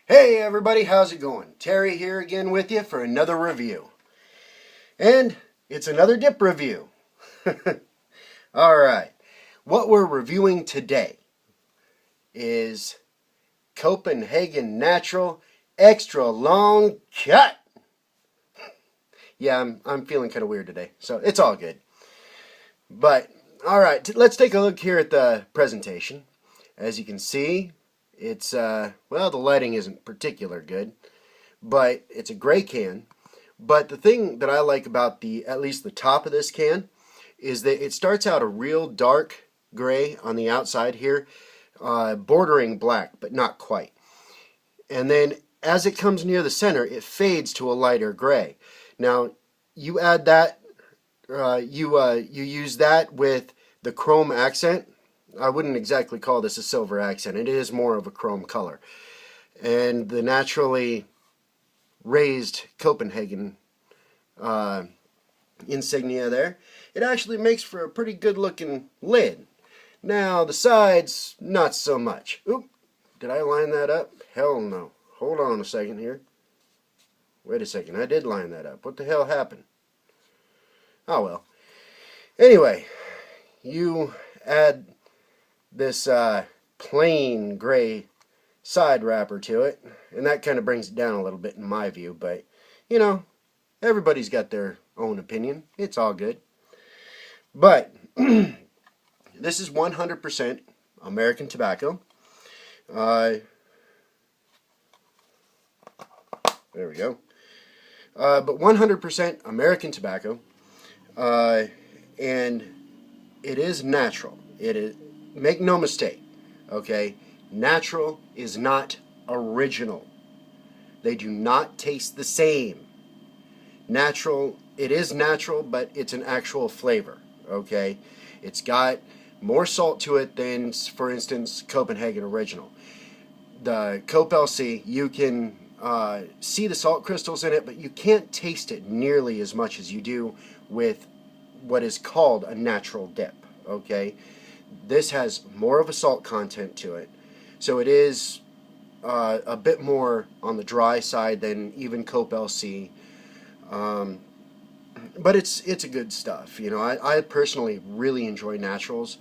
Hey everybody, how's it going? Terry here again with you for another review. And it's another dip review. Alright, what we're reviewing today is Copenhagen Natural Extra Long Cut. Yeah, I'm feeling kind of weird today, so it's all good. But, alright, let's take a look here at the presentation. As you can see, it's, well, the lighting isn't particular good, but it's a gray can. But the thing that I like about at least the top of this can, is that it starts out a real dark gray on the outside here, bordering black, but not quite. And then as it comes near the center, it fades to a lighter gray. Now, you add that, you use that with the chrome accent. I wouldn't exactly call this a silver accent. It is more of a chrome color. And the naturally raised Copenhagen insignia there, it actually makes for a pretty good looking lid. Now the sides, not so much. Oop, did I line that up? Hell no. Hold on a second here. Wait a second, I did line that up. What the hell happened? Oh well. Anyway, you add this plain gray side wrapper to it, and that kind of brings it down a little bit in my view, but you know, everybody's got their own opinion. It's all good. But this is 100% American tobacco. There we go. But 100% American tobacco, and it is natural. It is, make no mistake, okay? Natural is not original. They do not taste the same. Natural, it is natural, but it's an actual flavor, okay? It's got more salt to it than, for instance, Copenhagen Original. The Cope LC, you can see the salt crystals in it, but you can't taste it nearly as much as you do with what is called a natural dip, okay? This has more of a salt content to it, so it is a bit more on the dry side than even Cope LC. But it's a good stuff. You know, I personally really enjoy naturals.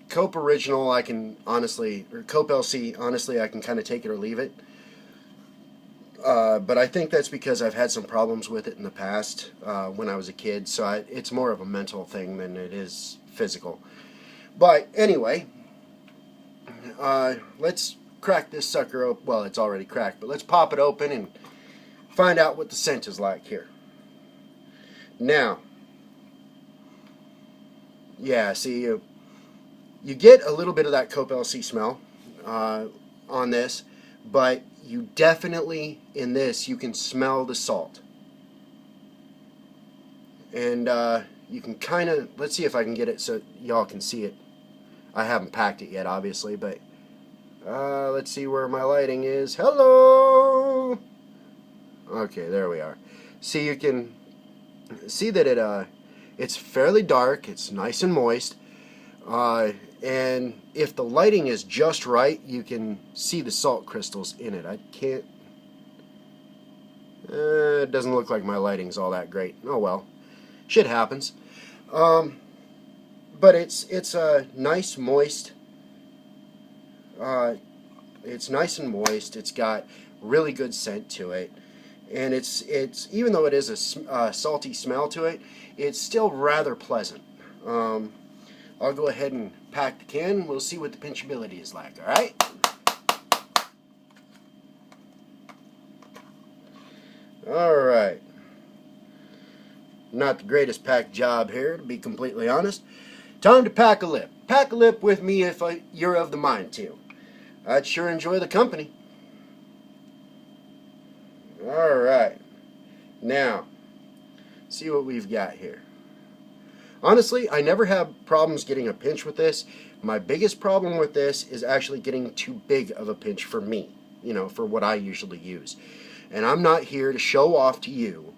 Cope Original, I can honestly, or Cope LC, honestly, I can kind of take it or leave it. But I think that's because I've had some problems with it in the past when I was a kid, so it's more of a mental thing than it is physical. But anyway, let's crack this sucker open. Well, it's already cracked, but let's pop it open and find out what the scent is like here. Now, yeah, see, you get a little bit of that Cope LC smell on this, but you definitely, in this, you can smell the salt. And you can kind of, let's see if I can get it so y'all can see it. I haven't packed it yet, obviously, but let's see where my lighting is. Hello! Okay, there we are. See, you can see that it's fairly dark, it's nice and moist, and if the lighting is just right, you can see the salt crystals in it. I can't, it doesn't look like my lighting's all that great. Oh well, shit happens. But it's a nice moist, it's nice and moist, it's got really good scent to it. And it's even though it is a salty smell to it, it's still rather pleasant. I'll go ahead and pack the can. We'll see what the pinchability is like, alright? Alright. Not the greatest pack job here, to be completely honest. Time to pack a lip. Pack a lip with me if you're of the mind to. I'd sure enjoy the company. Alright, now, see what we've got here. Honestly, I never have problems getting a pinch with this. My biggest problem with this is actually getting too big of a pinch for me, you know, for what I usually use. And I'm not here to show off to you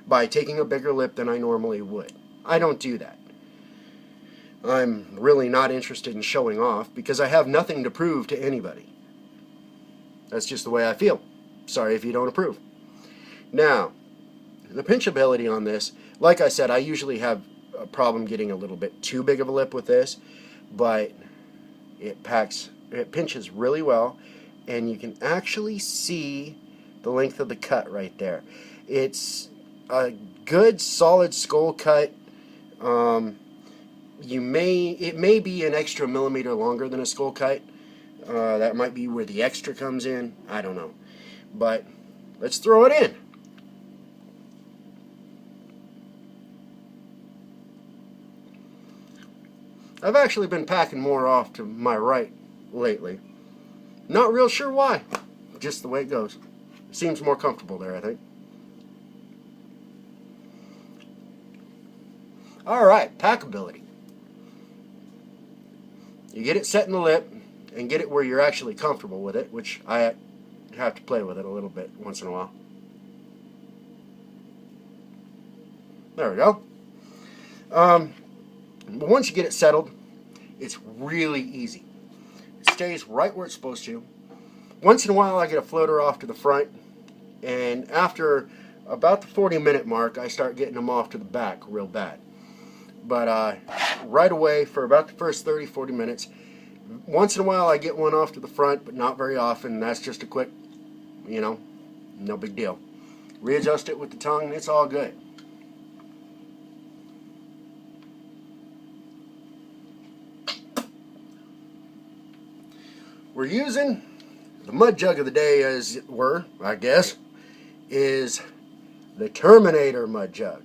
by taking a bigger lip than I normally would. I don't do that. I'm really not interested in showing off because I have nothing to prove to anybody. That's just the way I feel. Sorry if you don't approve. Now, the pinchability on this, like I said, I usually have a problem getting a little bit too big of a lip with this, but it pinches really well, and you can actually see the length of the cut right there. It's a good solid skull cut. It may be an extra millimeter longer than a skull cut. That might be where the extra comes in. I don't know. But let's throw it in. I've actually been packing more off to my right lately. Not real sure why. Just the way it goes. Seems more comfortable there, I think. Alright, packability. You get it set in the lip and get it where you're actually comfortable with it, which I have to play with it a little bit once in a while. There we go. But once you get it settled, it's really easy. It stays right where it's supposed to. Once in a while I get a floater off to the front, and after about the 40-minute mark I start getting them off to the back real bad. But right away for about the first 30-40 minutes, once in a while I get one off to the front, but not very often. That's just a quick, no big deal. Readjust it with the tongue, it's all good. We're using the mud jug of the day, as it were, I guess, is the Terminator mud jug.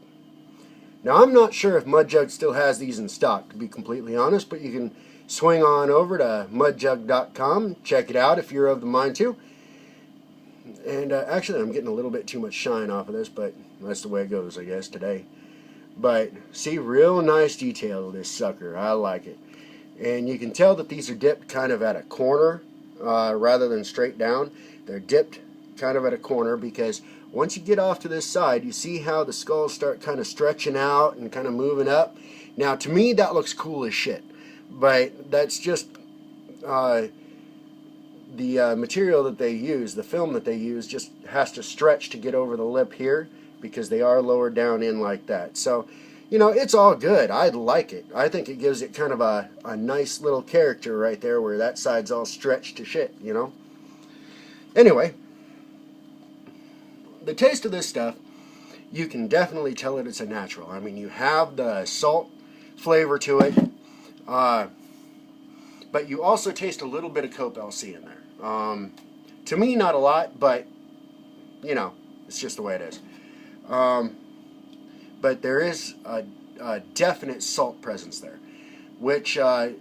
Now, I'm not sure if Mud Jug still has these in stock, to be completely honest, but you can swing on over to mudjug.com, check it out if you're of the mind to. And actually, I'm getting a little bit too much shine off of this, but that's the way it goes, I guess, today. But see, real nice detail of this sucker. I like it. And you can tell that these are dipped kind of at a corner rather than straight down. They're dipped kind of at a corner because once you get off to this side, you see how the skulls start kind of stretching out and kind of moving up. Now, to me, that looks cool as shit. But that's just the material that they use, the film that they use, just has to stretch to get over the lip here because they are lowered down in like that. So, it's all good. I like it. I think it gives it kind of a nice little character right there where that side's all stretched to shit, Anyway, the taste of this stuff, you can definitely tell it's a natural. I mean, you have the salt flavor to it, but you also taste a little bit of Cope LC in there. To me, not a lot, but, it's just the way it is. But there is a definite salt presence there, which, a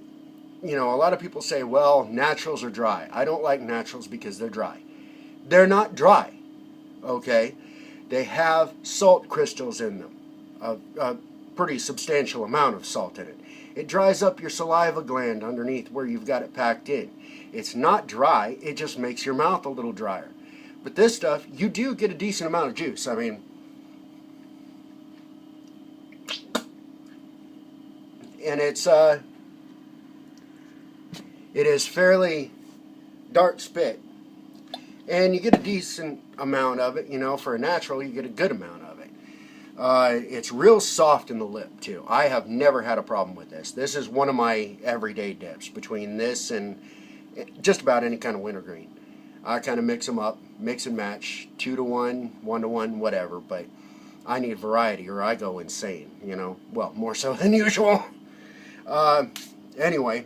lot of people say, well, naturals are dry. I don't like naturals because they're dry. They're not dry. Okay, they have salt crystals in them, a pretty substantial amount of salt in it. It dries up your saliva gland underneath where you've got it packed in. It's not dry, it just makes your mouth a little drier. But this stuff, you do get a decent amount of juice. I mean, and it is fairly dark spit. And you get a decent amount of it, for a natural, you get a good amount of it. It's real soft in the lip, too. I have never had a problem with this. This is one of my everyday dips between this and just about any kind of wintergreen. I kind of mix them up, mix and match, 2 to 1, 1 to 1, whatever, but I need variety or I go insane, well, more so than usual. Anyway,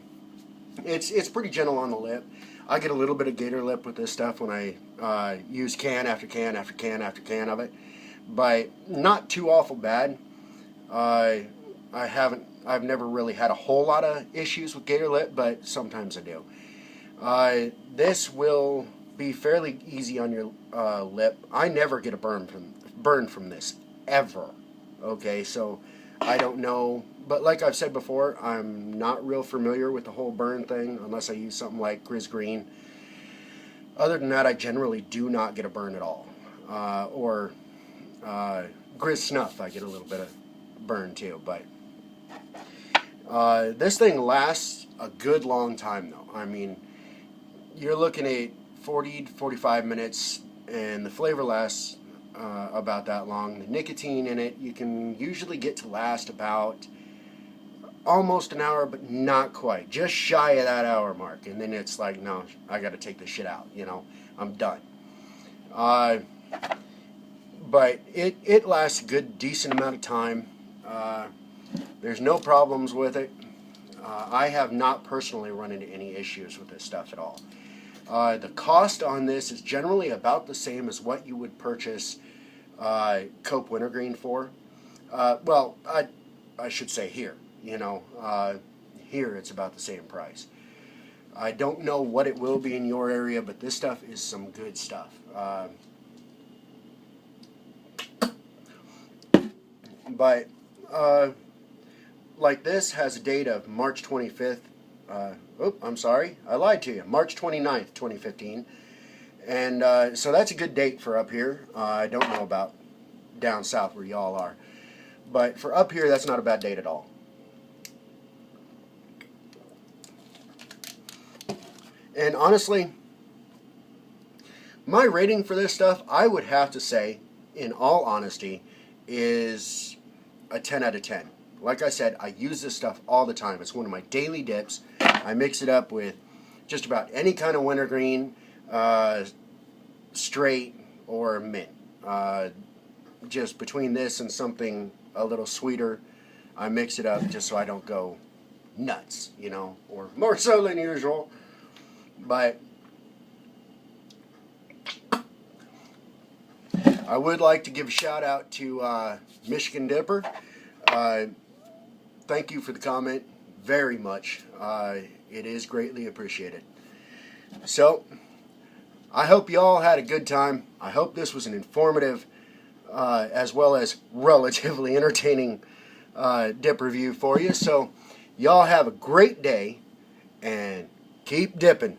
it's pretty gentle on the lip. I get a little bit of gator lip with this stuff when I use can after can after can after can of it, but not too awful bad. I've never really had a whole lot of issues with gator lip, but sometimes I do. This will be fairly easy on your lip. I never get a burn from this ever. Okay, so I don't know. But like I've said before, I'm not real familiar with the whole burn thing unless I use something like Grizz Green. Other than that, I generally do not get a burn at all. Or Grizz Snuff, I get a little bit of burn too. But this thing lasts a good long time though. I mean, you're looking at 40 to 45 minutes, and the flavor lasts about that long. The nicotine in it, you can usually get to last about almost an hour, but not quite. Just shy of that hour mark. And then it's like, no, I got to take this shit out. You know, I'm done. But it lasts a good, decent amount of time. There's no problems with it. I have not personally run into any issues with this stuff at all. The cost on this is generally about the same as what you would purchase Cope Wintergreen for. Well, I should say here. You know, here it's about the same price. I don't know what it will be in your area, but this stuff is some good stuff. But like this has a date of March 25th. I'm sorry, I lied to you. March 29th, 2015. And so that's a good date for up here. I don't know about down south where y'all are. But for up here, that's not a bad date at all. And honestly, my rating for this stuff, I would have to say, in all honesty, is a 10 out of 10. Like I said, I use this stuff all the time. It's one of my daily dips. I mix it up with just about any kind of wintergreen, straight or mint. Just between this and something a little sweeter, I mix it up just so I don't go nuts, you know, or more so than usual. But I would like to give a shout out to Michigan Dipper. Thank you for the comment very much. It is greatly appreciated. So, I hope you all had a good time. I hope this was an informative as well as relatively entertaining dip review for you. So, y'all have a great day and keep dipping.